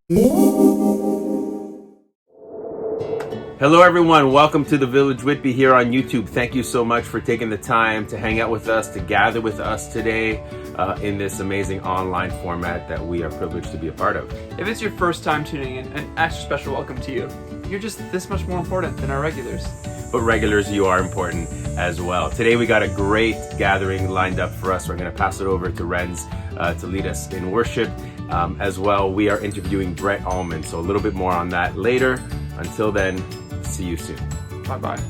Hello everyone, welcome to the Village Whitby here on YouTube. Thank you so much for taking the time to hang out with us, to gather with us today in this amazing online format that we are privileged to be a part of. If it's your first time tuning in, an extra special welcome to you. You're just this much more important than our regulars. But regulars, you are important as well. Today we got a great gathering lined up for us. We're going to pass it over to Renz to lead us in worship. As well, we are interviewing Brett Ullman, so a little bit more on that later. Until then, see you soon. Bye-bye.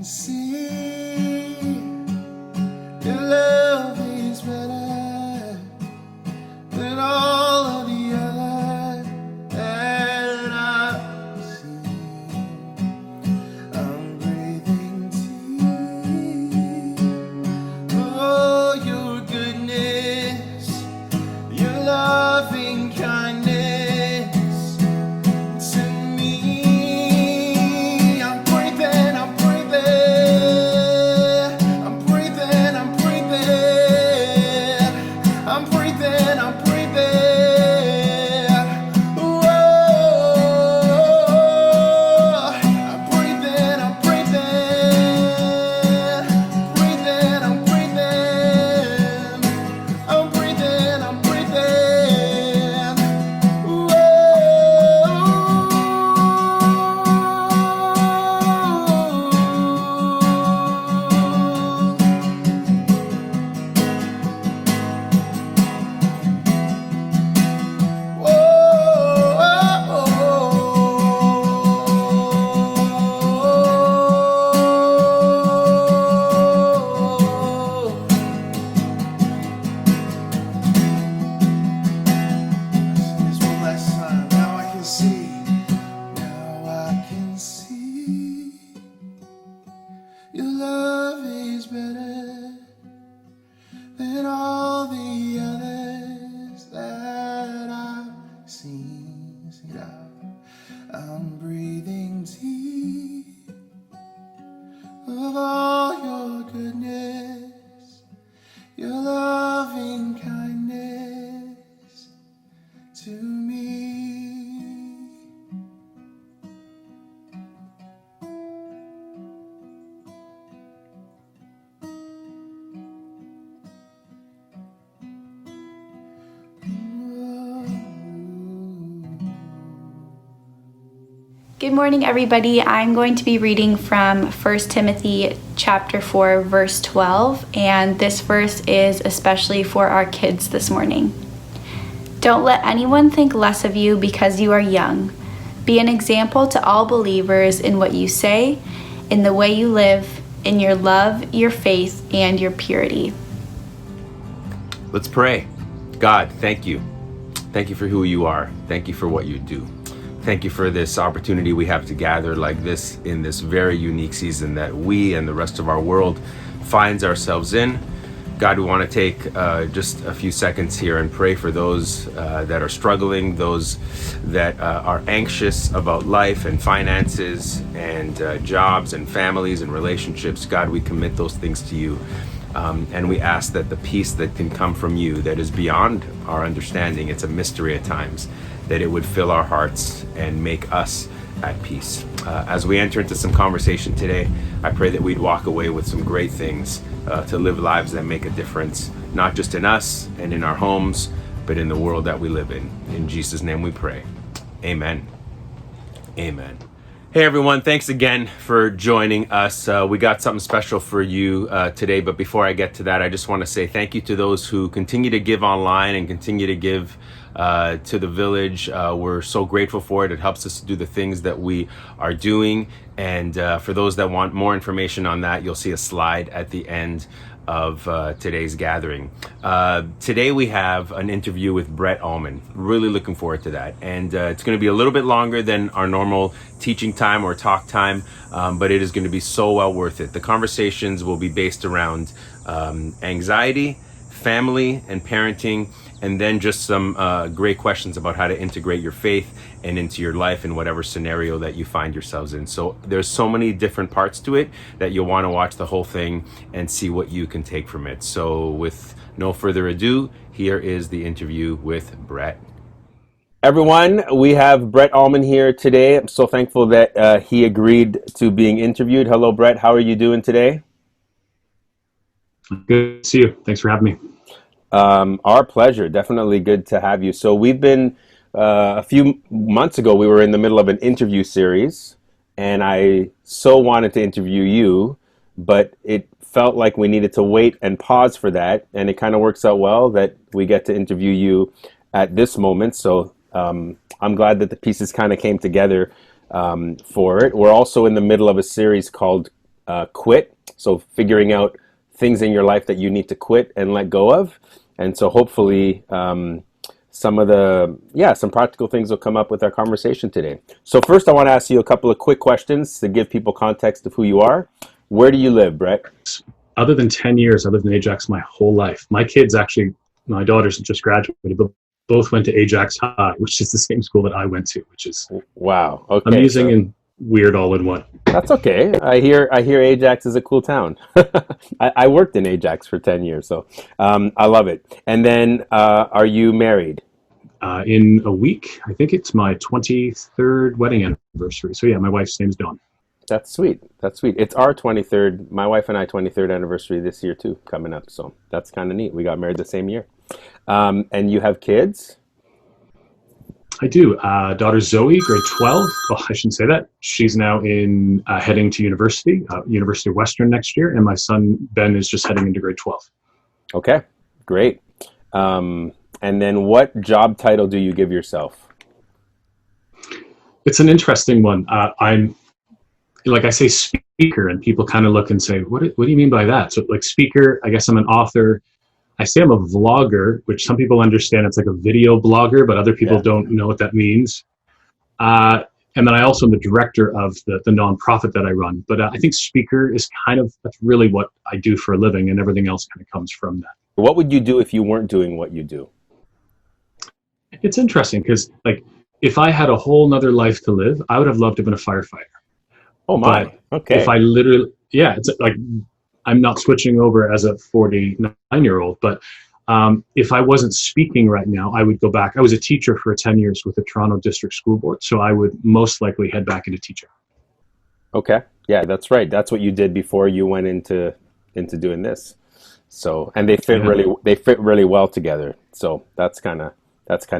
see your love is better than all of the other that I've seen. I'm breathing deep. Oh, your goodness, your loving kindness to me. I'm breathing, I'm breathing, I'm breathing, I'm breathing, I'm breathing, I'm breathing. Whoa, I'm breathing, I'm breathing, breathing, I'm breathing, I'm breathing, I'm breathing. Just one last time. Now I can see. Now I can see. Your love is better than all the others that I've seen. Sing it out. I'm breathing deep of all your goodness, your loving kindness to me. Good morning, everybody. I'm going to be reading from 1 Timothy chapter 4, verse 12, and this verse is especially for our kids this morning. Don't let anyone think less of you because you are young. Be an example to all believers in what you say, in the way you live, in your love, your faith, and your purity. Let's pray. God, thank you. Thank you for who you are. Thank you for what you do. Thank you for this opportunity we have to gather like this in this very unique season that we and the rest of our world finds ourselves in. God, we want to take just a few seconds here and pray for those that are struggling, those that are anxious about life and finances and jobs and families and relationships. God, we commit those things to you. And we ask that the peace that can come from you, that is beyond our understanding, it's a mystery at times, that it would fill our hearts and make us at peace. As we enter into some conversation today, I pray that we'd walk away with some great things to live lives that make a difference, not just in us and in our homes, but in the world that we live in. In Jesus' name we pray. Amen. Amen. Hey everyone, thanks again for joining us. We got something special for you today, but before I get to that, I just want to say thank you to those who continue to give online and continue to give to the Village. We're so grateful for it. It helps us to do the things that we are doing. And for those that want more information on that, you'll see a slide at the end of today's gathering. Today we have an interview with Brett Ullman. Really looking forward to that. And it's going to be a little bit longer than our normal teaching time or talk time, but it is going to be so well worth it. The conversations will be based around anxiety, family, and parenting, and then just some great questions about how to integrate your faith and into your life in whatever scenario that you find yourselves in. So there's so many different parts to it that you'll want to watch the whole thing and see what you can take from it. So with no further ado, here is the interview with Brett. Everyone, we have Brett Ullman here today. I'm so thankful that he agreed to being interviewed. Hello, Brett. How are you doing today? Good to see you. Thanks for having me. Our pleasure. Definitely good to have you. So we've been, a few months ago, we were in the middle of an interview series, and I so wanted to interview you, but it felt like we needed to wait and pause for that, and it kind of works out well that we get to interview you at this moment. So I'm glad that the pieces kind of came together for it. We're also in the middle of a series called quit. So figuring out things in your life that you need to quit and let go of. And so hopefully some practical things will come up with our conversation today. So first I want to ask you a couple of quick questions to give people context of who you are. Where do you live, Brett? Other than 10 years, I lived in Ajax my whole life. My kids actually, my daughters just graduated, but both went to Ajax High, which is the same school that I went to, which is wow. Okay, amusing and weird all in one. That's okay. I hear Ajax is a cool town. I worked in Ajax for 10 years, so I love it. And then are you married? In a week, I think it's my 23rd wedding anniversary. So yeah, my wife's name is Dawn. That's sweet. That's sweet. It's our 23rd, my wife and I 23rd anniversary this year too, coming up. So that's kind of neat. We got married the same year. And you have kids? I do. Daughter Zoe, grade 12. Well, I shouldn't say that. She's now heading to University of Western next year. And my son, Ben, is just heading into grade 12. Okay, great. And then what job title do you give yourself? It's an interesting one. I'm, like I say, speaker, and people kind of look and say, what do you mean by that? So like speaker, I guess I'm an author. I say I'm a vlogger, which some people understand it's like a video blogger, but other people don't know what that means. And then I also am the director of the nonprofit that I run. But I think speaker is that's really what I do for a living, and everything else kind of comes from that. What would you do if you weren't doing what you do? It's interesting because like if I had a whole nother life to live, I would have loved to have been a firefighter. Oh my, but okay. If I literally, it's like, I'm not switching over as a 49-year-old, but if I wasn't speaking right now, I would go back. I was a teacher for 10 years with the Toronto District School Board, so I would most likely head back into teaching. Okay, yeah, that's right. That's what you did before you went into doing this. So, and they fit really well together. So that's kind of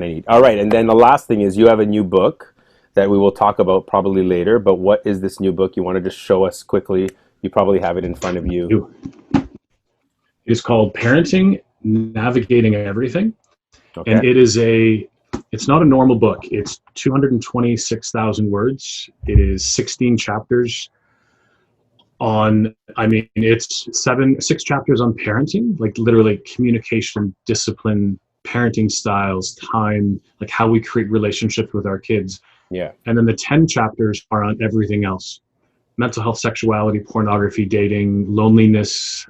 neat. All right, and then the last thing is you have a new book that we will talk about probably later. But what is this new book? You want to just show us quickly? You probably have it in front of you. It is called Parenting, Navigating Everything. Okay. And it's not a normal book. It's 226,000 words. It is 16 chapters it's 6 chapters on parenting, like literally communication, discipline, parenting styles, time, like how we create relationships with our kids. Yeah. And then the 10 chapters are on everything else. Mental health, sexuality, pornography, dating, loneliness,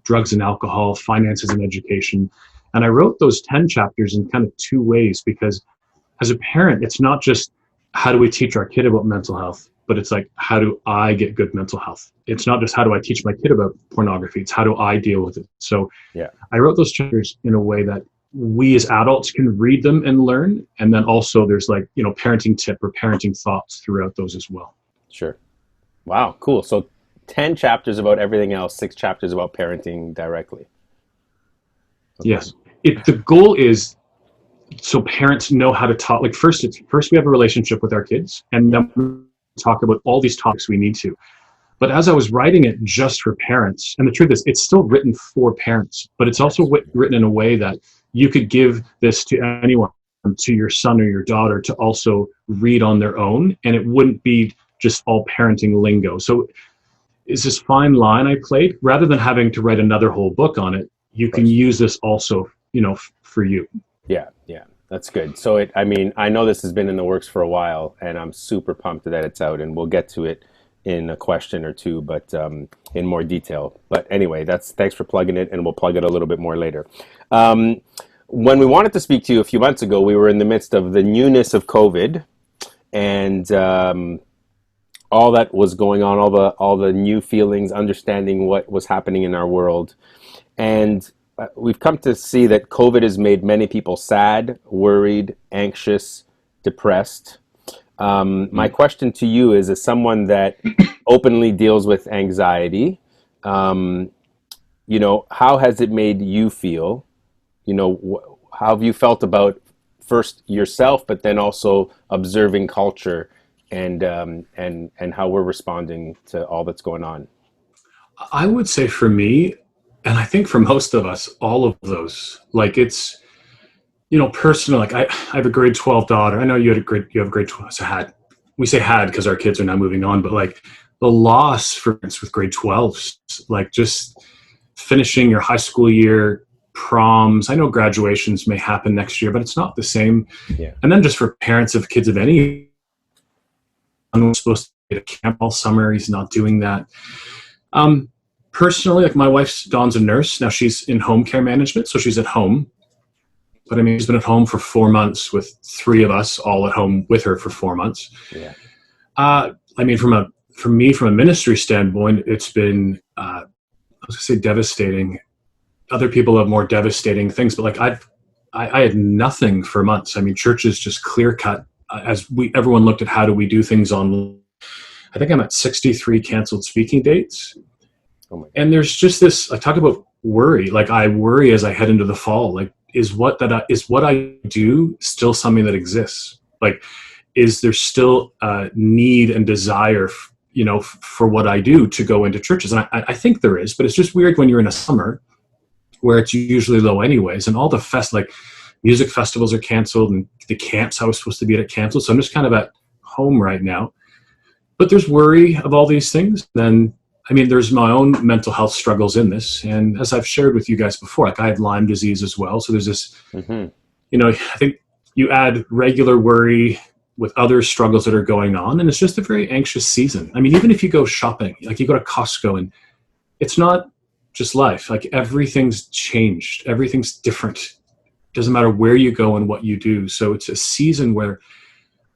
drugs and alcohol, finances and education. And I wrote those 10 chapters in kind of 2 ways, because as a parent, it's not just how do we teach our kid about mental health, but it's like, how do I get good mental health? It's not just how do I teach my kid about pornography, it's how do I deal with it? So I wrote those chapters in a way that we as adults can read them and learn. And then also there's parenting tip or parenting thoughts throughout those as well. Sure. Wow, cool. So 10 chapters about everything else, 6 chapters about parenting directly. Okay. Yes. The goal is so parents know how to talk. Like first we have a relationship with our kids, and then we talk about all these topics we need to. But as I was writing it just for parents, and the truth is it's still written for parents, but it's also written in a way that you could give this to anyone, to your son or your daughter, to also read on their own, and it wouldn't be just all parenting lingo. So it's this fine line I played. Rather than having to write another whole book on it, you can use this also, for you. Yeah, that's good. So I know this has been in the works for a while, and I'm super pumped that it's out, and we'll get to it in a question or two, but in more detail. But anyway, thanks for plugging it, and we'll plug it a little bit more later. When we wanted to speak to you a few months ago, we were in the midst of the newness of COVID, and all that was going on, all the new feelings, understanding what was happening in our world. And we've come to see that COVID has made many people sad, worried, anxious, depressed. My question to you is, as someone that openly deals with anxiety, how has it made you feel? How have you felt about first yourself, but then also observing culture and how we're responding to all that's going on? I would say for me, and I think for most of us, all of those, like it's, personal. Like I have a grade 12 daughter. I know you have grade 12. So we say had because our kids are now moving on, but like the loss, for instance, with grade 12s, like just finishing your high school year, proms. I know graduations may happen next year, but it's not the same. Yeah. And then just for parents of kids of any, I'm supposed to be at a camp all summer. He's not doing that. Personally, like my wife's Dawn's a nurse. Now she's in home care management, so she's at home. But I mean, she's been at home for 4 months with 3 of us all at home with her for 4 months. Yeah. I mean, from a ministry standpoint, it's been, I was gonna say devastating. Other people have more devastating things, but like I had nothing for months. I mean, churches just clear cut everyone looked at how do we do things on. I think I'm at 63 canceled speaking dates. And there's just this, I talk about worry. Like I worry as I head into the fall, like is what I do still something that exists? Like, is there still a need and desire, for what I do to go into churches? And I think there is, but it's just weird when you're in a summer where it's usually low anyways. And all the like music festivals are canceled and the camps I was supposed to be at canceled. So I'm just kind of at home right now, but there's worry of all these things. Then, I mean, there's my own mental health struggles in this. And as I've shared with you guys before, like I have Lyme disease as well. So there's this, I think you add regular worry with other struggles that are going on. And it's just a very anxious season. I mean, even if you go shopping, like you go to Costco and it's not just life, like everything's changed. Everything's different. Doesn't matter where you go and what you do. So it's a season where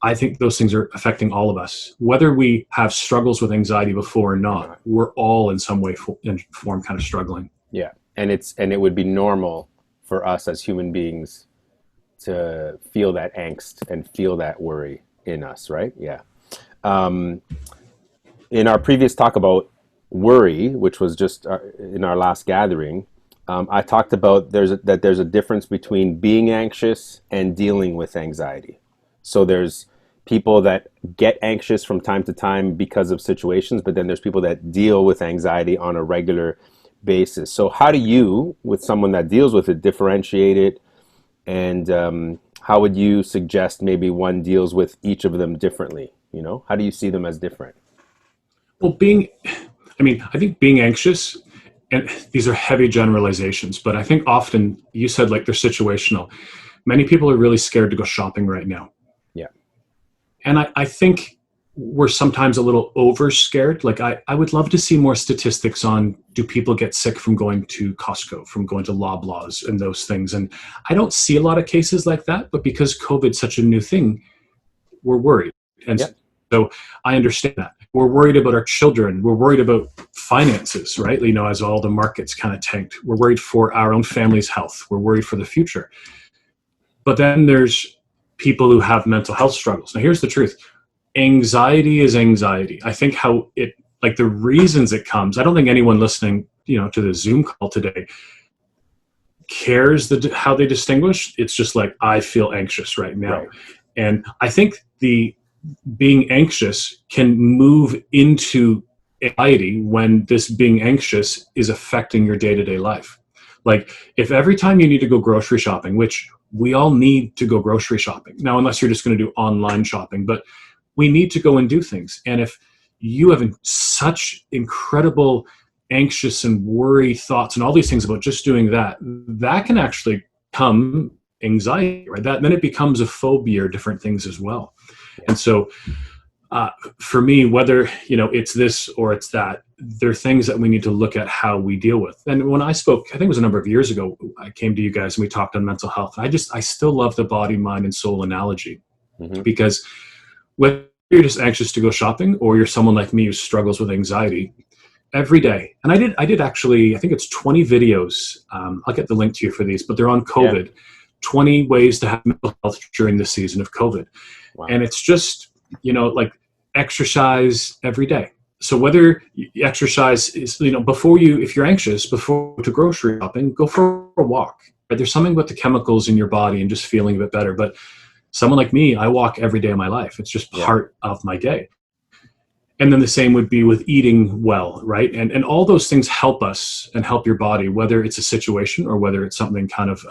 I think those things are affecting all of us. Whether we have struggles with anxiety before or not, we're all in some way form kind of struggling. Yeah. And it would be normal for us as human beings to feel that angst and feel that worry in us, right? Yeah. In our previous talk about worry, which was just in our last gathering, I talked about there's a difference between being anxious and dealing with anxiety. So there's people that get anxious from time to time because of situations, but then there's people that deal with anxiety on a regular basis. So how do you, with someone that deals with it, differentiate it? And how would you suggest maybe one deals with each of them differently? How do you see them as different? Well, I think being anxious, and these are heavy generalizations, but I think often you said like they're situational. Many people are really scared to go shopping right now. Yeah. And I think we're sometimes a little over scared. Like I would love to see more statistics on, do people get sick from going to Costco, from going to Loblaws and those things? And I don't see a lot of cases like that, but because COVID's such a new thing, we're worried. And so I understand that. We're worried about our children. We're worried about finances, right? As all the markets kind of tanked. We're worried for our own family's health. We're worried for the future. But then there's people who have mental health struggles. Now, here's the truth. Anxiety is anxiety. I think the reasons it comes, I don't think anyone listening, to the Zoom call today cares how they distinguish. It's just like, I feel anxious right now. Right. And I think being anxious can move into anxiety when this being anxious is affecting your day-to-day life. Like if every time you need to go grocery shopping, which we all need to go grocery shopping now, unless you're just going to do online shopping, but we need to go and do things. And if you have such incredible anxious and worry thoughts and all these things about just doing that, that can actually become anxiety, right? Then it becomes a phobia or different things as well. And so for me, whether, it's this or it's that, there are things that we need to look at how we deal with. And when I spoke, I think it was a number of years ago, I came to you guys and we talked on mental health. I still love the body, mind, and soul analogy, because whether you're just anxious to go shopping or you're someone like me who struggles with anxiety every day. And I did actually, I think it's 20 videos. I'll get the link to you for these, but they're on COVID, 20 ways to have mental health during the season of COVID. Wow. And it's just, like exercise every day. So whether you exercise is, if you're anxious, before to grocery shopping, go for a walk. Right? There's something about the chemicals in your body and just feeling a bit better. But someone like me, I walk every day of my life. It's just part of my day. And then the same would be with eating well, right? And all those things help us and help your body, whether it's a situation or whether it's something kind of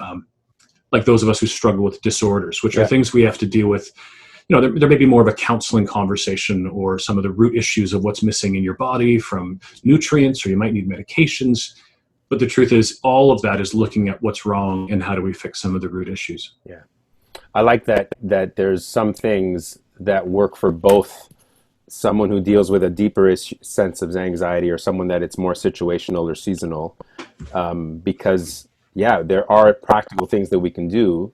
like those of us who struggle with disorders, which are things we have to deal with there may be more of a counseling conversation or some of the root issues of what's missing in your body from nutrients, or you might need medications. But the truth is, all of that is looking at what's wrong and how do we fix some of the root issues. Yeah. I like that there's some things that work for both someone who deals with a deeper sense of anxiety or someone that it's more situational or seasonal, because there are practical things that we can do,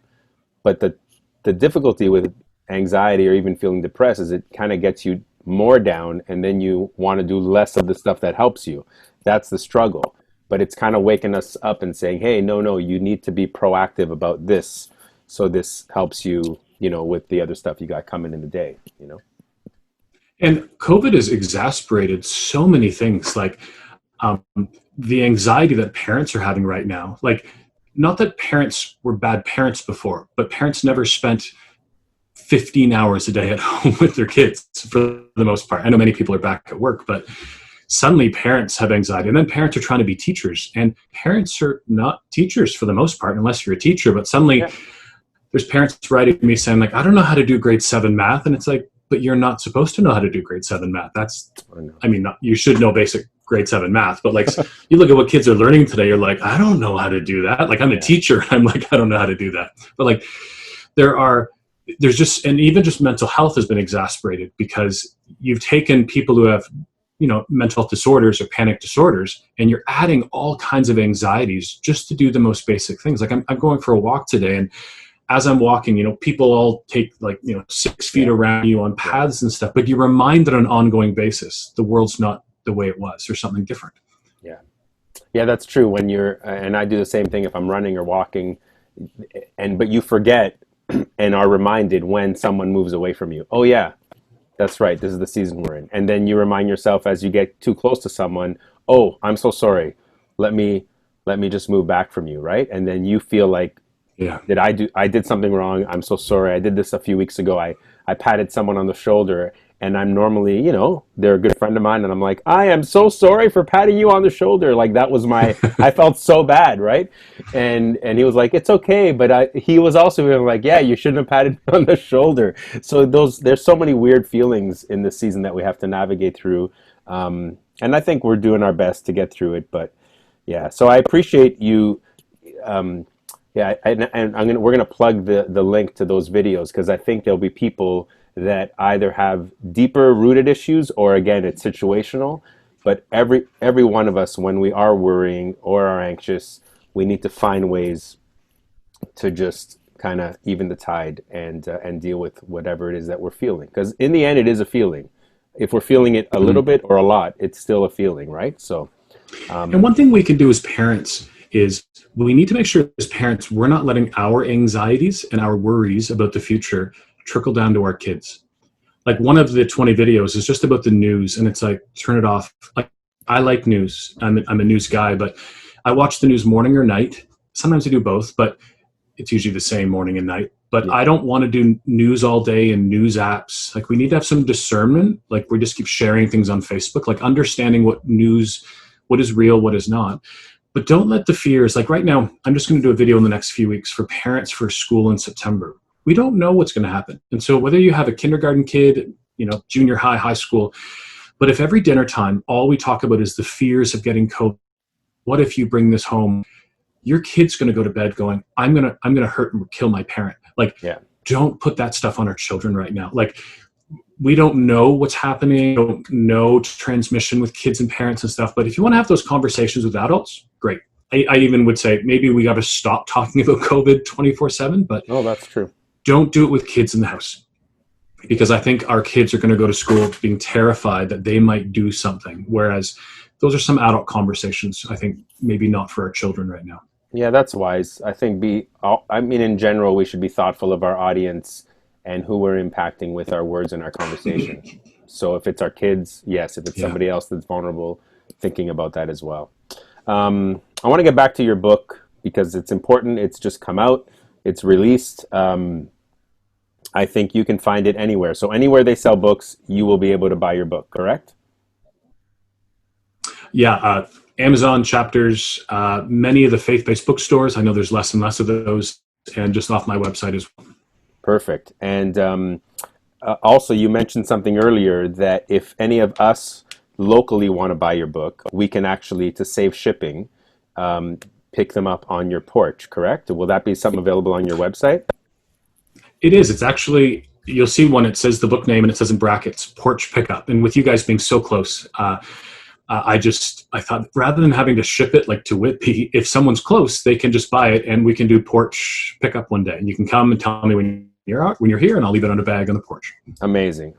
but the difficulty with anxiety or even feeling depressed is it kind of gets you more down, and then you want to do less of the stuff that helps you. That's the struggle. But it's kind of waking us up and saying, hey, no, you need to be proactive about this. So this helps you, with the other stuff you got coming in the day, And COVID has exacerbated so many things, like the anxiety that parents are having right now. Like, not that parents were bad parents before, but parents never spent 15 hours a day at home with their kids for the most part. I know many people are back at work, but suddenly parents have anxiety, and then parents are trying to be teachers, and parents are not teachers for the most part, unless you're a teacher. But suddenly there's parents writing to me saying, like, I don't know how to do grade 7 math. And it's like, but you're not supposed to know how to do grade 7 math. You should know basic grade 7 math, but like, you look at what kids are learning today, you're like, I don't know how to do that. Like, I'm a teacher. I'm like, I don't know how to do that. But like, there's just, and even just mental health has been exacerbated because you've taken people who have, mental health disorders or panic disorders, and you're adding all kinds of anxieties just to do the most basic things. Like, I'm going for a walk today, and as I'm walking, people all take 6 feet around you on paths and stuff, but you're reminded on an ongoing basis, the world's not the way it was. There's something different. Yeah, that's true. When and I do the same thing if I'm running or walking, but you forget and are reminded when someone moves away from you. Oh yeah, that's right. This is the season we're in. And then you remind yourself as you get too close to someone, oh, I'm so sorry. Let me just move back from you, right? And then you feel like, I did something wrong. I'm so sorry. I did this a few weeks ago. I patted someone on the shoulder, and I'm normally, they're a good friend of mine, and I'm like, I am so sorry for patting you on the shoulder. Like, that was I felt so bad, right? And he was like, it's okay. But he was also like, yeah, you shouldn't have patted me on the shoulder. So there's so many weird feelings in this season that we have to navigate through. And I think we're doing our best to get through it. But yeah, so I appreciate you. We're gonna plug the link to those videos, because I think there'll be people that either have deeper rooted issues, or again, it's situational. But every one of us, when we are worrying or are anxious, we need to find ways to just kind of even the tide and deal with whatever it is that we're feeling. Because in the end, it is a feeling. If we're feeling it a little bit or a lot, it's still a feeling, right? So, and one thing we can do as parents is we need to make sure as parents, we're not letting our anxieties and our worries about the future trickle down to our kids. Like, one of the 20 videos is just about the news, and it's like, turn it off. Like, I like news. I'm a news guy, but I watch the news morning or night. Sometimes I do both, but it's usually the same morning and night. But I don't want to do news all day and news apps. Like, we need to have some discernment. Like, we just keep sharing things on Facebook, like understanding what is real, what is not. But don't let the fears, like right now, I'm just going to do a video in the next few weeks for parents for school in September. We don't know what's going to happen. And so whether you have a kindergarten kid, junior high, high school, but if every dinner time, all we talk about is the fears of getting COVID, what if you bring this home? Your kid's going to go to bed going, I'm going to hurt and kill my parent. Like, don't put that stuff on our children right now. Like, we don't know what's happening, don't know transmission with kids and parents and stuff. But if you want to have those conversations with adults, great. I even would say maybe we got to stop talking about COVID 24/7, but that's true. Don't do it with kids in the house, because I think our kids are going to go to school being terrified that they might do something. Whereas those are some adult conversations, I think maybe not for our children right now. Yeah, that's wise. I think in general, we should be thoughtful of our audience and who we're impacting with our words and our conversation. So if it's our kids, yes. If it's somebody else that's vulnerable, thinking about that as well. I want to get back to your book because it's important. It's just come out. It's released. I think you can find it anywhere. So anywhere they sell books, you will be able to buy your book, correct? Yeah, Amazon, Chapters, many of the faith-based bookstores. I know there's less and less of those, and just off my website as well. Perfect. And also, you mentioned something earlier that if any of us locally want to buy your book, we can actually, to save shipping, pick them up on your porch, correct? Will that be something available on your website? It is. It's actually, you'll see one, it says the book name and it says in brackets, porch pickup. And with you guys being so close, I thought rather than having to ship it like to Whitby, if someone's close, they can just buy it and we can do porch pickup one day. And you can come and tell me when you're here, and I'll leave it on a bag on the porch. Amazing.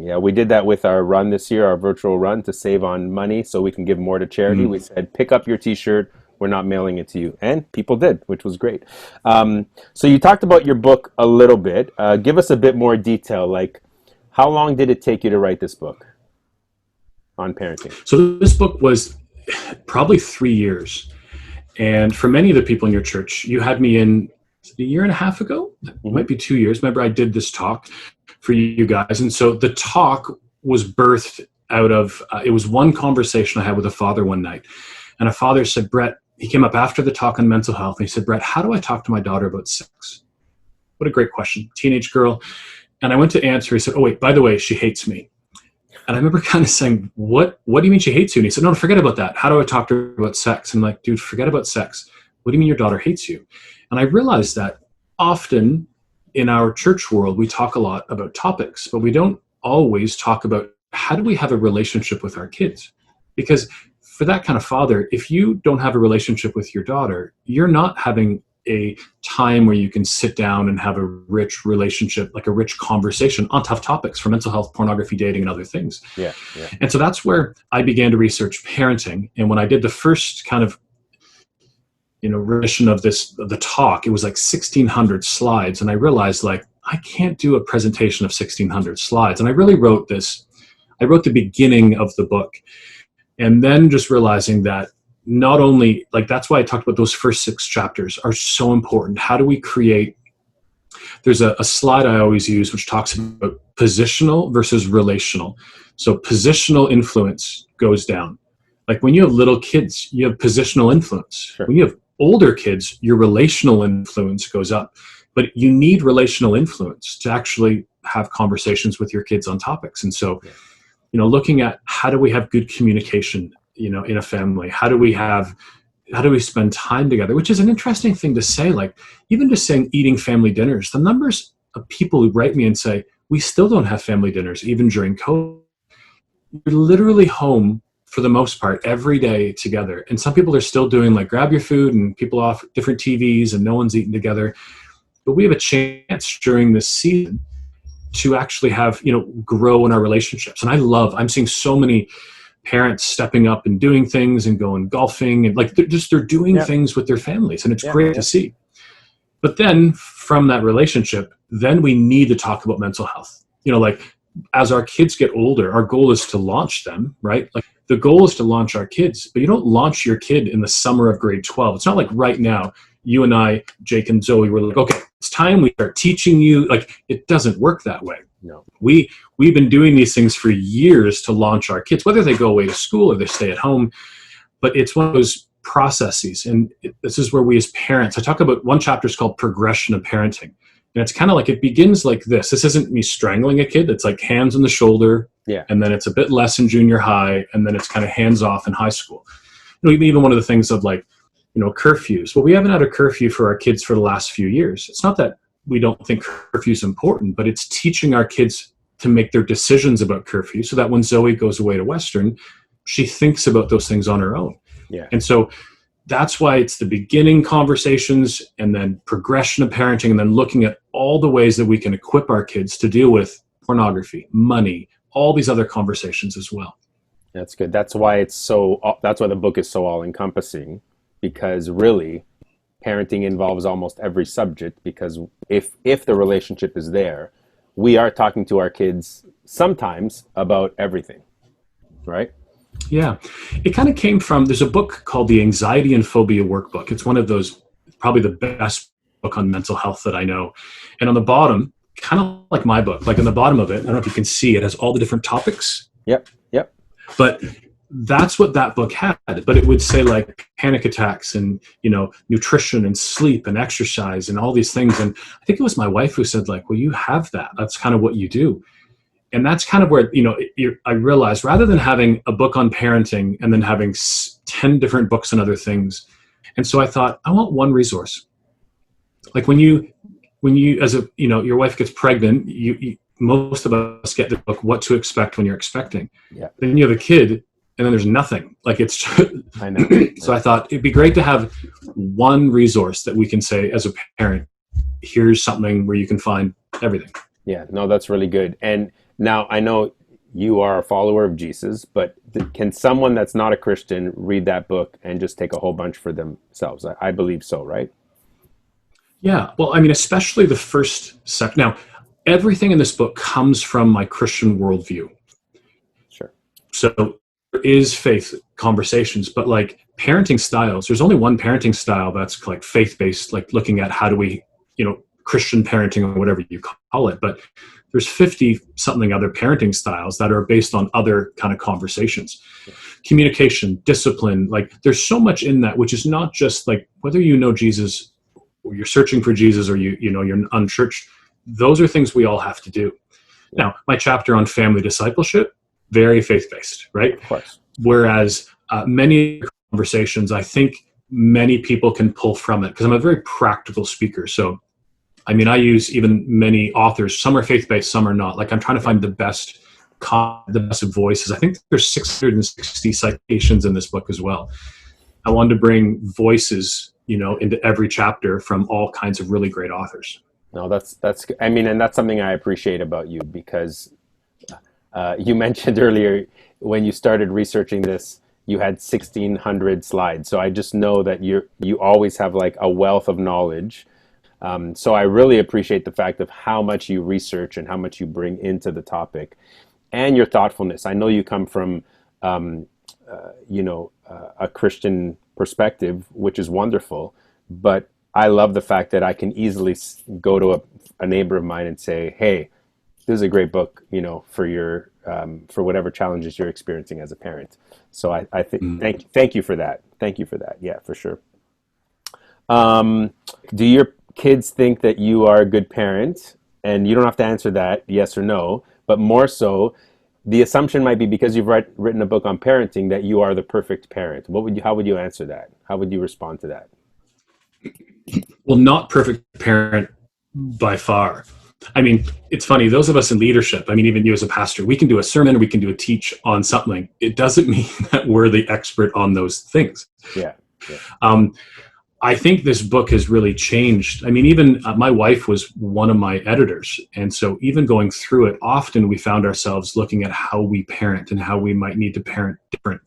Yeah, we did that with our run this year, our virtual run, to save on money so we can give more to charity. We said, pick up your t-shirt. We're not mailing it to you. And people did, which was great. So you talked about your book a little bit. Give us a bit more detail. Like, how long did it take you to write this book on parenting? So this book was probably 3 years. And for many of the people in your church, you had me in a year and a half ago. It might be 2 years. Remember, I did this talk for you guys. And so the talk was birthed out of, it was one conversation I had with a father one night. And a father said, Brett, he came up after the talk on mental health. And he said, Brett, how do I talk to my daughter about sex? What a great question. Teenage girl. And I went to answer. He said, oh, wait, by the way, she hates me. And I remember kind of saying, what do you mean she hates you? And he said, no, forget about that. How do I talk to her about sex? I'm like, dude, forget about sex. What do you mean your daughter hates you? And I realized that often in our church world, we talk a lot about topics, but we don't always talk about how do we have a relationship with our kids? Because for that kind of father, if you don't have a relationship with your daughter, you're not having a time where you can sit down and have a rich relationship, like a rich conversation on tough topics for mental health, pornography, dating, and other things. Yeah. And so that's where I began to research parenting. And when I did the first kind of, rendition of the talk, it was like 1,600 slides. And I realized, like, I can't do a presentation of 1,600 slides. And I really wrote the beginning of the book. And then just realizing that not only, like, that's why I talked about those first 6 chapters are so important. How do we create, there's a slide I always use, which talks about positional versus relational. So positional influence goes down. Like when you have little kids, you have positional influence. Sure. When you have older kids, your relational influence goes up. But you need relational influence to actually have conversations with your kids on topics. And so, looking at how do we have good communication, in a family? How do we spend time together? Which is an interesting thing to say. Like, even just saying eating family dinners, the numbers of people who write me and say, we still don't have family dinners, even during COVID. You're literally home for the most part every day together. And some people are still doing like grab your food and people off different TVs and no one's eating together. But we have a chance during this season to actually have, grow in our relationships. And I'm seeing so many parents stepping up and doing things and going golfing and like they're doing things with their families, and it's great to see. But then from that relationship, then we need to talk about mental health. Like as our kids get older, our goal is to launch them, right? Like the goal is to launch our kids, but you don't launch your kid in the summer of grade 12. It's not like right now, you and I, Jake and Zoe, were like, okay, it's time we start teaching you. Like, it doesn't work that way. No. We've been doing these things for years to launch our kids, whether they go away to school or they stay at home. But it's one of those processes. And this is where we as parents, I talk about one chapter is called Progression of Parenting. And it's kind of like, it begins like this. This isn't me strangling a kid. It's like hands on the shoulder. Yeah. And then it's a bit less in junior high. And then it's kind of hands off in high school. Even one of the things of like, curfews. Well, we haven't had a curfew for our kids for the last few years. It's not that we don't think curfew is important, but it's teaching our kids to make their decisions about curfew so that when Zoe goes away to Western, she thinks about those things on her own. Yeah. And so that's why it's the beginning conversations and then progression of parenting and then looking at all the ways that we can equip our kids to deal with pornography, money, all these other conversations as well. That's good. That's why the book is so all encompassing, because really parenting involves almost every subject, because if the relationship is there, we are talking to our kids sometimes about everything, right? Yeah. It kind of came from, there's a book called The Anxiety and Phobia Workbook. It's one of those, probably the best book on mental health that I know. And on the bottom, kind of like my book, like on the bottom of it, I don't know if you can see, it has all the different topics. Yep. But that's what that book had. But it would say like panic attacks and, nutrition and sleep and exercise and all these things. And I think it was my wife who said like, well, you have that. That's kind of what you do. And that's kind of where, I realized rather than having a book on parenting and then having 10 different books on other things. And so I thought, I want one resource. Like when you as your wife gets pregnant, most of us get the book, What to Expect When You're Expecting. Yeah. Then you have a kid and then there's nothing. Like it's, I know. So I thought it'd be great to have one resource that we can say as a parent, here's something where you can find everything. Yeah, no, that's really good. And now I know you are a follower of Jesus, but can someone that's not a Christian read that book and just take a whole bunch for themselves? I believe so, right? Yeah. Well, I mean, especially the first section. Now, everything in this book comes from my Christian worldview. Sure. So there is faith conversations, but like parenting styles, there's only one parenting style that's like faith-based, like looking at how do we, Christian parenting or whatever you call it. But there's 50 something other parenting styles that are based on other kind of conversations. Yeah. Communication, discipline, like there's so much in that, which is not just like whether you know Jesus or you're searching for Jesus or you're unchurched. Those are things we all have to do. Yeah. Now, my chapter on family discipleship, very faith-based, right? Of course. Whereas many conversations, I think many people can pull from it because I'm a very practical speaker. So, I mean, I use even many authors. Some are faith-based, some are not. Like I'm trying to find the best voices. I think there's 660 citations in this book as well. I wanted to bring voices, into every chapter from all kinds of really great authors. No, that's I mean, and that's something I appreciate about you because you mentioned earlier when you started researching this, you had 1,600 slides. So I just know that you always have like a wealth of knowledge. So I really appreciate the fact of how much you research and how much you bring into the topic and your thoughtfulness. I know you come from, a Christian perspective, which is wonderful, but I love the fact that I can easily go to a neighbor of mine and say, hey, this is a great book, for your, for whatever challenges you're experiencing as a parent. So I think, thank you for that. Thank you for that. Yeah, for sure. Do your kids think that you are a good parent? And you don't have to answer that yes or no, but more so, the assumption might be because you've written a book on parenting that you are the perfect parent. How would you answer that? How would you respond to that? Well, not perfect parent by far. I mean, it's funny, those of us in leadership, I mean, even you as a pastor, we can do a sermon or we can do a teach on something. It doesn't mean that we're the expert on those things. Yeah. I think this book has really changed. I mean, even my wife was one of my editors. And so even going through it, often we found ourselves looking at how we parent and how we might need to parent different.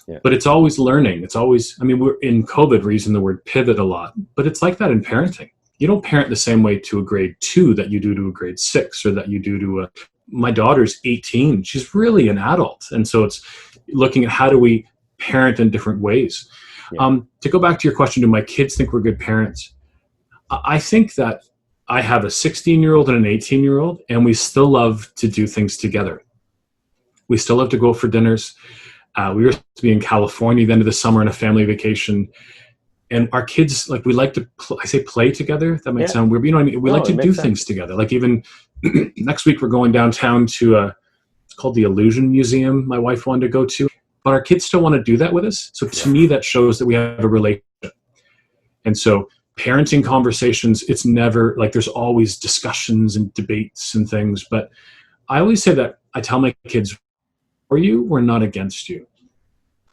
Yeah. But it's always learning. It's always, we're in COVID, we're using the word pivot a lot, but it's like that in parenting. You don't parent the same way to a grade 2 that you do to a grade 6 or that you do to my daughter's 18. She's really an adult. And so it's looking at how do we parent in different ways. Yeah. To go back to your question, do my kids think we're good parents? I think that I have a 16-year-old and an 18-year-old, and we still love to do things together. We still love to go for dinners. We were supposed to be in California the end of the summer on a family vacation. And our kids, like, we like to, play together. That might sound weird, but you know what I mean? We like to do things together. Like even next week, we're going downtown to it's called the Illusion Museum my wife wanted to go to. But our kids still want to do that with us. So to me, that shows that we have a relationship. And so parenting conversations, it's never like there's always discussions and debates and things. But I always say that I tell my kids, for you, we're not against you.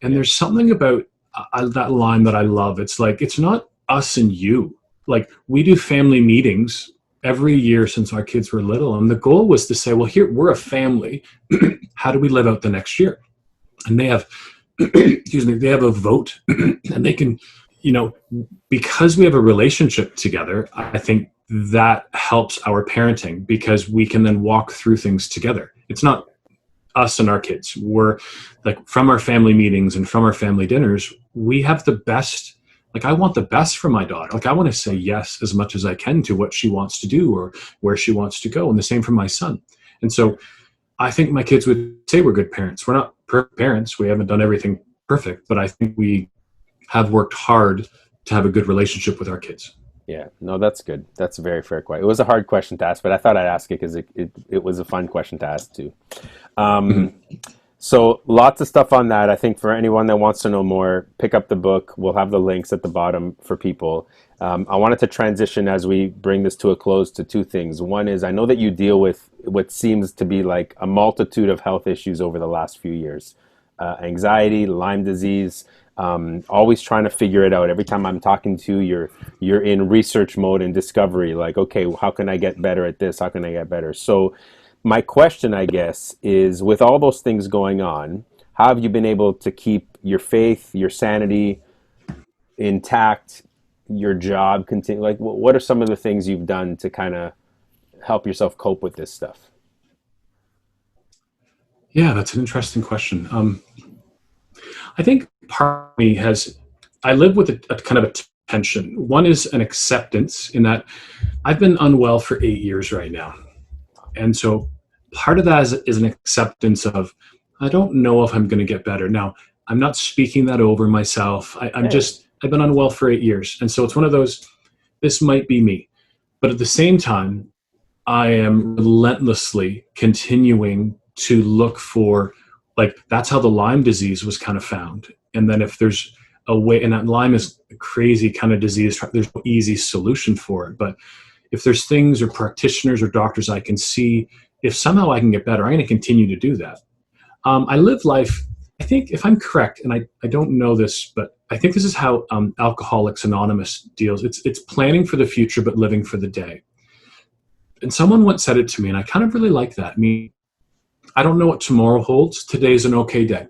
And there's something about that line that I love. It's like, it's not us and you. Like we do family meetings every year since our kids were little. And the goal was to say, well, here, we're a family. How do we live out the next year? And they have, they have a vote and they can, because we have a relationship together, I think that helps our parenting because we can then walk through things together. It's not us and our kids. We're like from our family meetings and from our family dinners, we have the best, like I want the best for my daughter. Like I want to say yes as much as I can to what she wants to do or where she wants to go. And the same for my son. And so I think my kids would say we're good parents. We're not perfect parents. We haven't done everything perfect, but I think we have worked hard to have a good relationship with our kids. Yeah, no, that's good. That's a very fair question. It was a hard question to ask, but I thought I'd ask it because it was a fun question to ask too. Um, so lots of stuff on that. I think for anyone that wants to know more, pick up the book. We'll have the links at the bottom for people. I wanted to transition as we bring this to a close to two things. One is I know that you deal with what seems to be like a multitude of health issues over the last few years. Anxiety, Lyme disease, always trying to figure it out. Every time I'm talking to you, you're in research mode and discovery, like, okay, how can I get better at this? How can I get better? So my question, I guess, is with all those things going on, how have you been able to keep your faith, your sanity intact, your job continue? Like, what are some of the things you've done to kind of help yourself cope with this stuff? Yeah, that's an interesting question. I think part of me I live with a kind of a tension. One is an acceptance in that I've been unwell for 8 years right now. And so part of that is an acceptance of, I don't know if I'm going to get better. Now, I'm not speaking that over myself. I've been unwell for 8 years. And so it's one of those, this might be me. But at the same time, I am relentlessly continuing to look for, like, that's how the Lyme disease was kind of found. And then if there's a way, and that Lyme is a crazy kind of disease, there's no easy solution for it. But if there's things or practitioners or doctors I can see, if somehow I can get better, I'm going to continue to do that. I live life, I think, if I'm correct, and I don't know this, but I think this is how Alcoholics Anonymous deals. It's planning for the future, but living for the day. And someone once said it to me, and I kind of really like that. I mean, I don't know what tomorrow holds. Today's an okay day.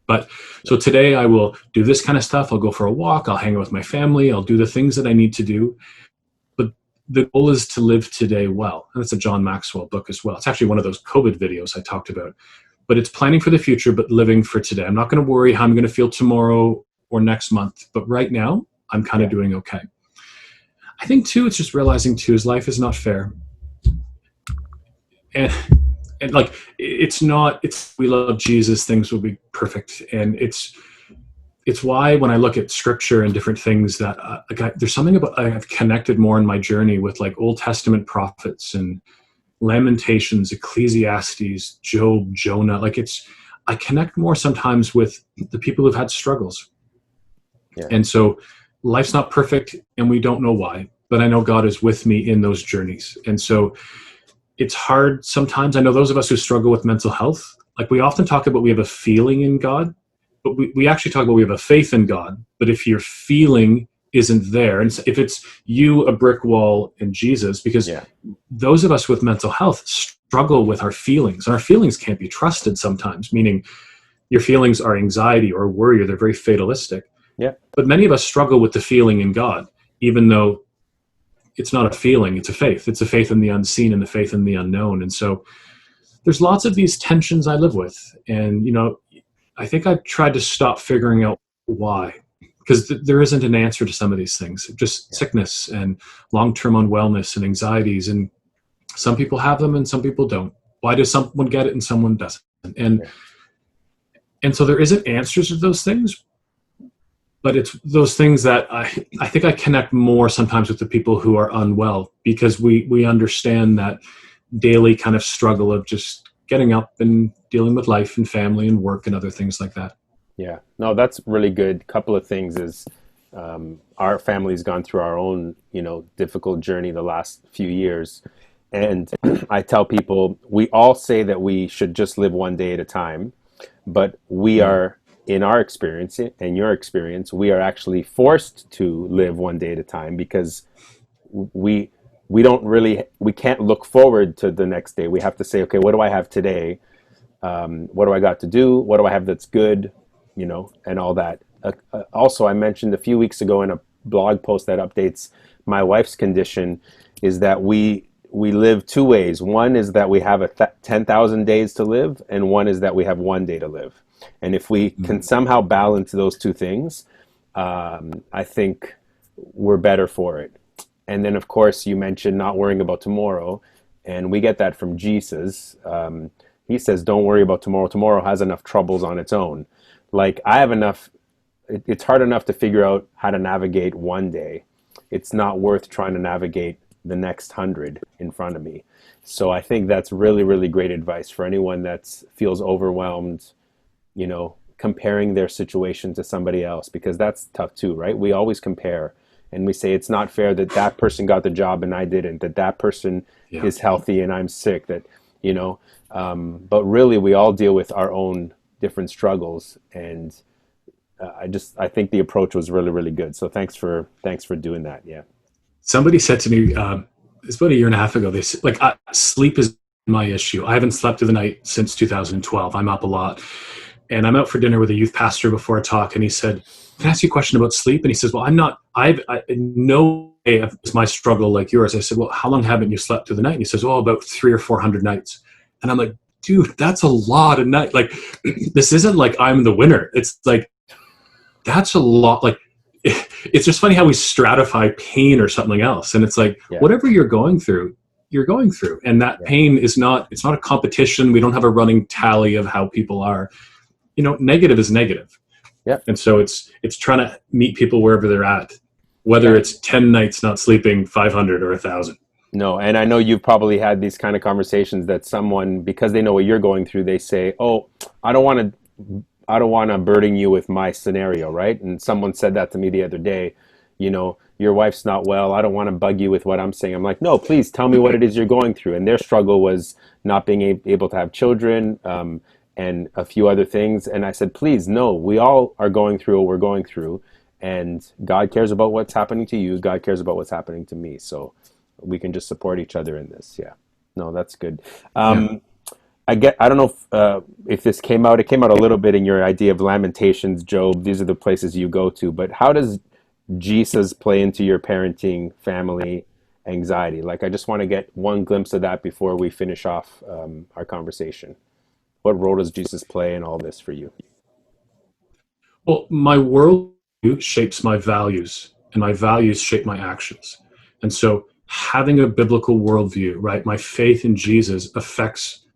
But so today I will do this kind of stuff. I'll go for a walk. I'll hang out with my family. I'll do the things that I need to do. But the goal is to live today well. And it's a John Maxwell book as well. It's actually one of those COVID videos I talked about. But it's planning for the future, but living for today. I'm not going to worry how I'm going to feel tomorrow or next month. But right now, I'm kind of doing okay. I think, too, it's just realizing, too, is life is not fair. And like, it's we love Jesus, things will be perfect. And it's why when I look at scripture and different things that there's something about, I've connected more in my journey with like Old Testament prophets and Lamentations, Ecclesiastes, Job, Jonah. Like I connect more sometimes with the people who've had struggles. Yeah. And so life's not perfect and we don't know why, but I know God is with me in those journeys. And so it's hard sometimes. I know those of us who struggle with mental health, like we often talk about we have a feeling in God, but we actually talk about we have a faith in God. But if your feeling isn't there, and if it's you, a brick wall, and Jesus, because those of us with mental health struggle with our feelings, and our feelings can't be trusted sometimes, meaning your feelings are anxiety or worry, or they're very fatalistic. Yeah. But many of us struggle with the feeling in God, even though it's not a feeling, it's a faith. It's a faith in the unseen and the faith in the unknown. And so there's lots of these tensions I live with. And, I think I've tried to stop figuring out why, because there isn't an answer to some of these things. Just sickness and long-term unwellness and anxieties. And some people have them and some people don't. Why does someone get it and someone doesn't? And so there isn't answers to those things. But it's those things that I think I connect more sometimes with the people who are unwell, because we understand that daily kind of struggle of just getting up and dealing with life and family and work and other things like that. Yeah, no, that's really good. Couple of things is our family's gone through our own, difficult journey the last few years. And I tell people, we all say that we should just live one day at a time, but we are, in our experience and your experience, we are actually forced to live one day at a time, because we can't look forward to the next day. We have to say, okay, what do I have today? What do I got to do? What do I have that's good? And all that. Also, I mentioned a few weeks ago in a blog post that updates my wife's condition, is that we live two ways. One is that we have 10,000 days to live, and one is that we have one day to live. And if we can somehow balance those two things, I think we're better for it. And then, of course, you mentioned not worrying about tomorrow, and we get that from Jesus. he says, don't worry about tomorrow. Tomorrow has enough troubles on its own. Like I have enough, it's hard enough to figure out how to navigate one day. It's not worth trying to navigate the next 100 in front of me. So I think that's really, really great advice for anyone that feels overwhelmed, you know, comparing their situation to somebody else, because that's tough too, right? We always compare and we say it's not fair that that person got the job and I didn't, that that person is healthy and I'm sick, that, you know, but really we all deal with our own different struggles. And I think the approach was really, really good. So thanks for doing that. Yeah. Somebody said to me, it's about a year and a half ago, they said, like, sleep is my issue. I haven't slept through the night since 2012. I'm up a lot. And I'm out for dinner with a youth pastor before a talk. And he said, can I ask you a question about sleep? And he says, well, I no way is my struggle like yours. I said, well, how long haven't you slept through the night? And he says, oh, about 300 or 400 nights. And I'm like, dude, that's a lot of nights. Like, this isn't like I'm the winner. It's like, that's a lot. Like, it's just funny how we stratify pain or something else. And it's like, whatever you're going through. And that pain is it's not a competition. We don't have a running tally of how people are. You know, negative is negative. Yeah. And so it's trying to meet people wherever they're at, whether it's 10 nights not sleeping, 500 or 1,000. No. And I know you've probably had these kind of conversations that someone, because they know what you're going through, they say, oh, I don't want to burden you with my scenario, right? And someone said that to me the other day, you know, your wife's not well. I don't want to bug you with what I'm saying. I'm like, no, please tell me what it is you're going through. And their struggle was not being able to have children and a few other things. And I said, please, no, we all are going through what we're going through. And God cares about what's happening to you. God cares about what's happening to me. So we can just support each other in this. Yeah. No, that's good. I don't know if this came out. It came out a little bit in your idea of Lamentations, Job. These are the places you go to. But how does Jesus play into your parenting, family, anxiety? Like, I just want to get one glimpse of that before we finish off our conversation. What role does Jesus play in all this for you? Well, my worldview shapes my values, and my values shape my actions. And so having a biblical worldview, right? My faith in Jesus affects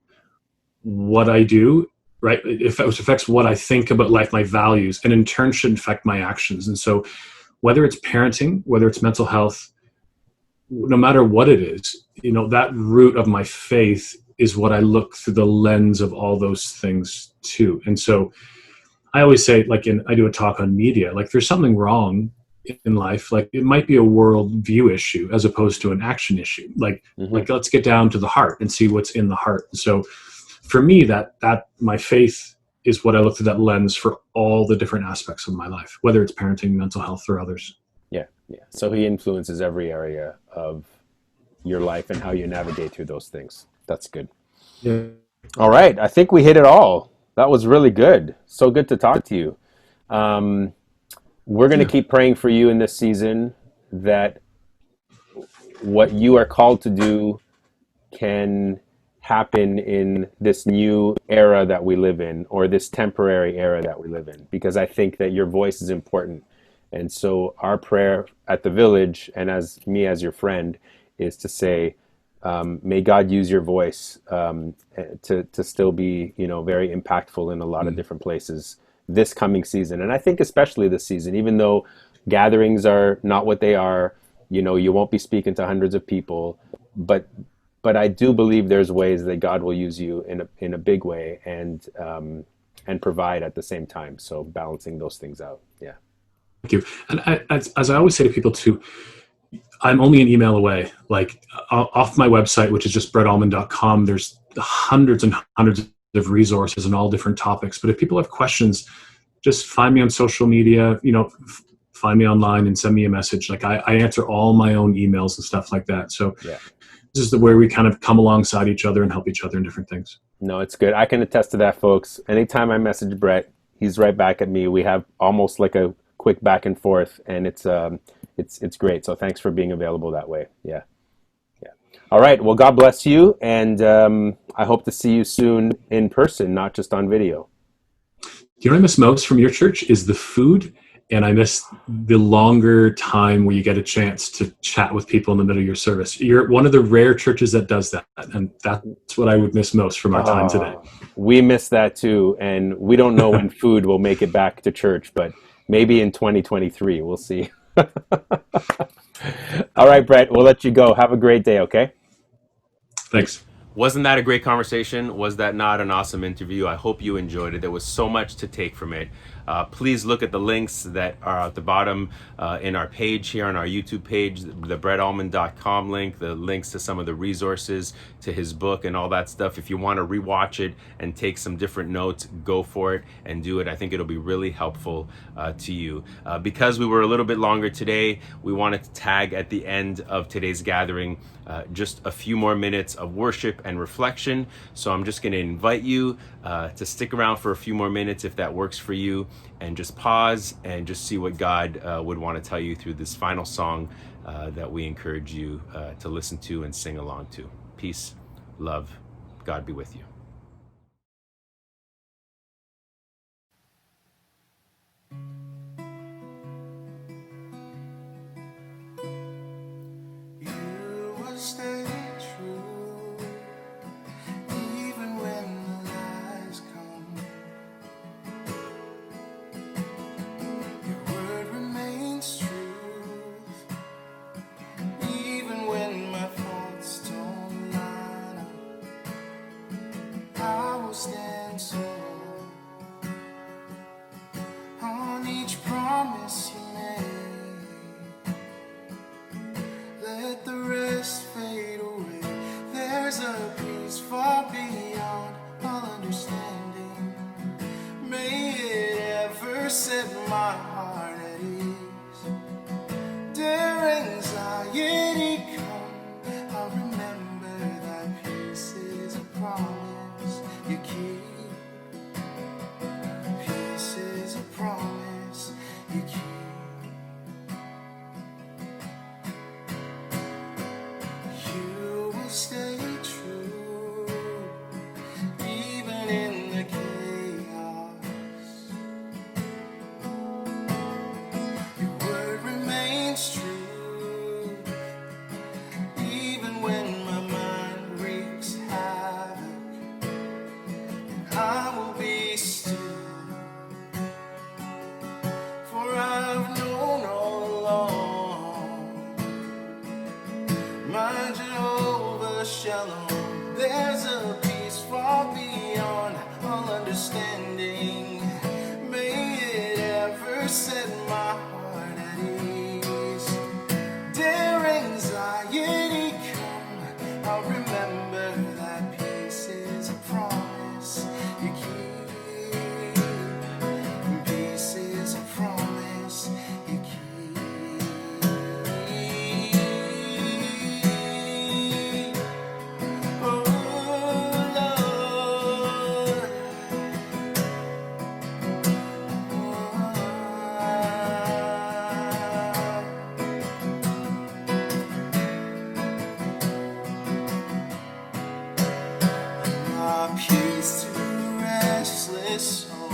what I do, right? It affects what I think about life, my values, and in turn should affect my actions. And so whether it's parenting, whether it's mental health, no matter what it is, you know, that root of my faith is what I look through the lens of all those things too. And so I always say, like, I do a talk on media, like there's something wrong in life. Like it might be a world view issue as opposed to an action issue. Like let's get down to the heart and see what's in the heart. So for me, that my faith is what I look through that lens for all the different aspects of my life, whether it's parenting, mental health, or others. Yeah. So he influences every area of your life and how you navigate through those things. That's good. Yeah. All right. I think we hit it all. That was really good. So good to talk to you. We're going to keep praying for you in this season that what you are called to do can happen in this new era that we live in, or this temporary era that we live in, because I think that your voice is important. And so our prayer at the Village, and as your friend, is to say, may God use your voice to still be, you know, very impactful in a lot of different places this coming season. And I think especially this season, even though gatherings are not what they are, you know, you won't be speaking to hundreds of people, but I do believe there's ways that God will use you in a big way and provide at the same time. So balancing those things out. Yeah. Thank you. And as I always say to people too, I'm only an email away. Like off my website, which is just brettallman.com, there's hundreds and hundreds of resources on all different topics. But if people have questions, just find me on social media, you know, find me online and send me a message. Like I answer all my own emails and stuff like that. So this is the way we kind of come alongside each other and help each other in different things. No, it's good. I can attest to that, folks. Anytime I message Brett, he's right back at me. We have almost like a quick back and forth, and it's great. So thanks for being available that way. Yeah. All right. Well, God bless you, and I hope to see you soon in person, not just on video. You know what I miss most from your church is the food And I miss the longer time where you get a chance to chat with people in the middle of your service. You're one of the rare churches that does that. And that's what I would miss most from our time today. We miss that too. And we don't know when food will make it back to church, but maybe in 2023, we'll see. All right, Brett, we'll let you go. Have a great day, okay? Thanks. Wasn't that a great conversation? Was that not an awesome interview? I hope you enjoyed it. There was so much to take from it. Please look at the links that are at the bottom in our page here on our YouTube page, the brettallman.com link, the links to some of the resources, to his book and all that stuff. If you want to rewatch it and take some different notes, go for it and do it. I think it'll be really helpful to you. Because we were a little bit longer today, we wanted to tag at the end of today's gathering just a few more minutes of worship and reflection. So I'm just going to invite you to stick around for a few more minutes if that works for you, and just pause and just see what God would want to tell you through this final song that we encourage you to listen to and sing along to. Peace, love, God be with you. You will stay true, even when the lies come. Your word remains truth, even when my thoughts don't line up. I will stand tall on each promise you made. Let the rest fade away. There's a peace far beyond all understanding. May it ever set my heart at ease. Dare anxiety come, I'll remember that peace is a promise you keep. Peace is a promise you keep. You will stay true, even in the chaos. Your word remains true, even when my mind wreaks havoc. And I will be still, for I've known all along my Jehovah Shalom. There's a peace far beyond all understanding. May it ever set my heart at ease. Dare anxiety come, I'll remember that peace is a promise you keep. Peace is a promise you keep. Oh Lord, my peace to a restless soul.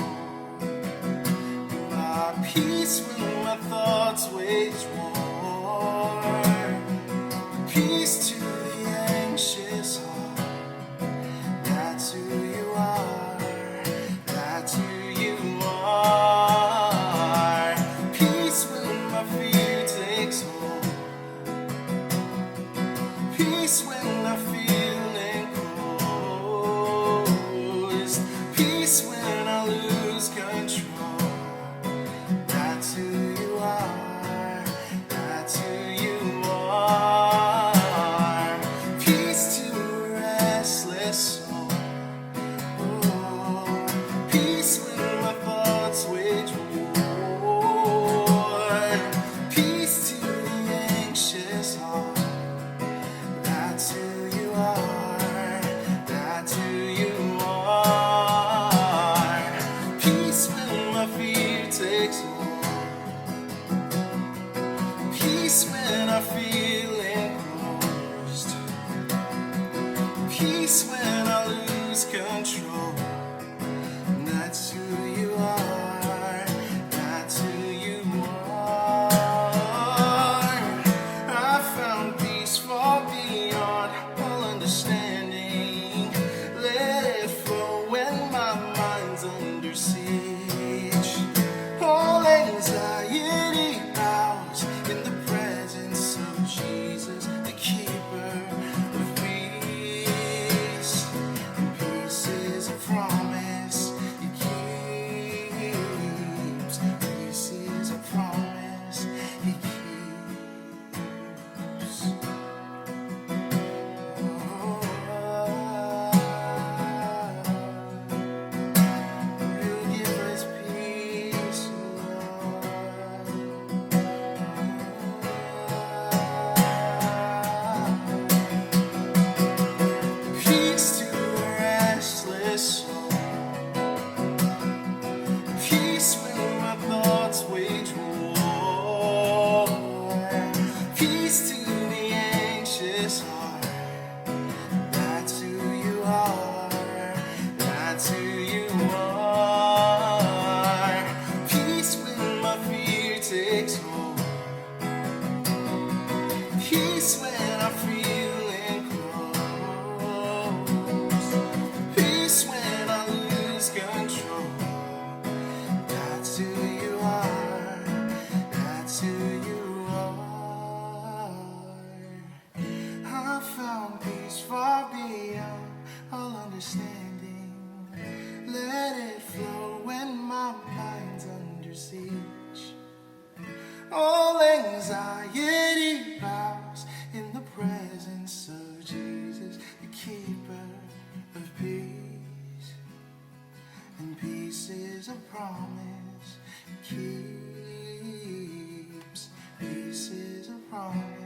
My peace when my thoughts wage war. Peace to the anxious heart. That's who you are. That's who you are. Peace when my fear takes hold. Peace when I feel enclosed. Peace when I lose control. That's who you are. That's who you are. Peace to a restless soul. Oh, peace when my thoughts wage war. Peace to the anxious heart. That's who you are. That's who you are. and peace is a promise. Keeps, peace is a promise.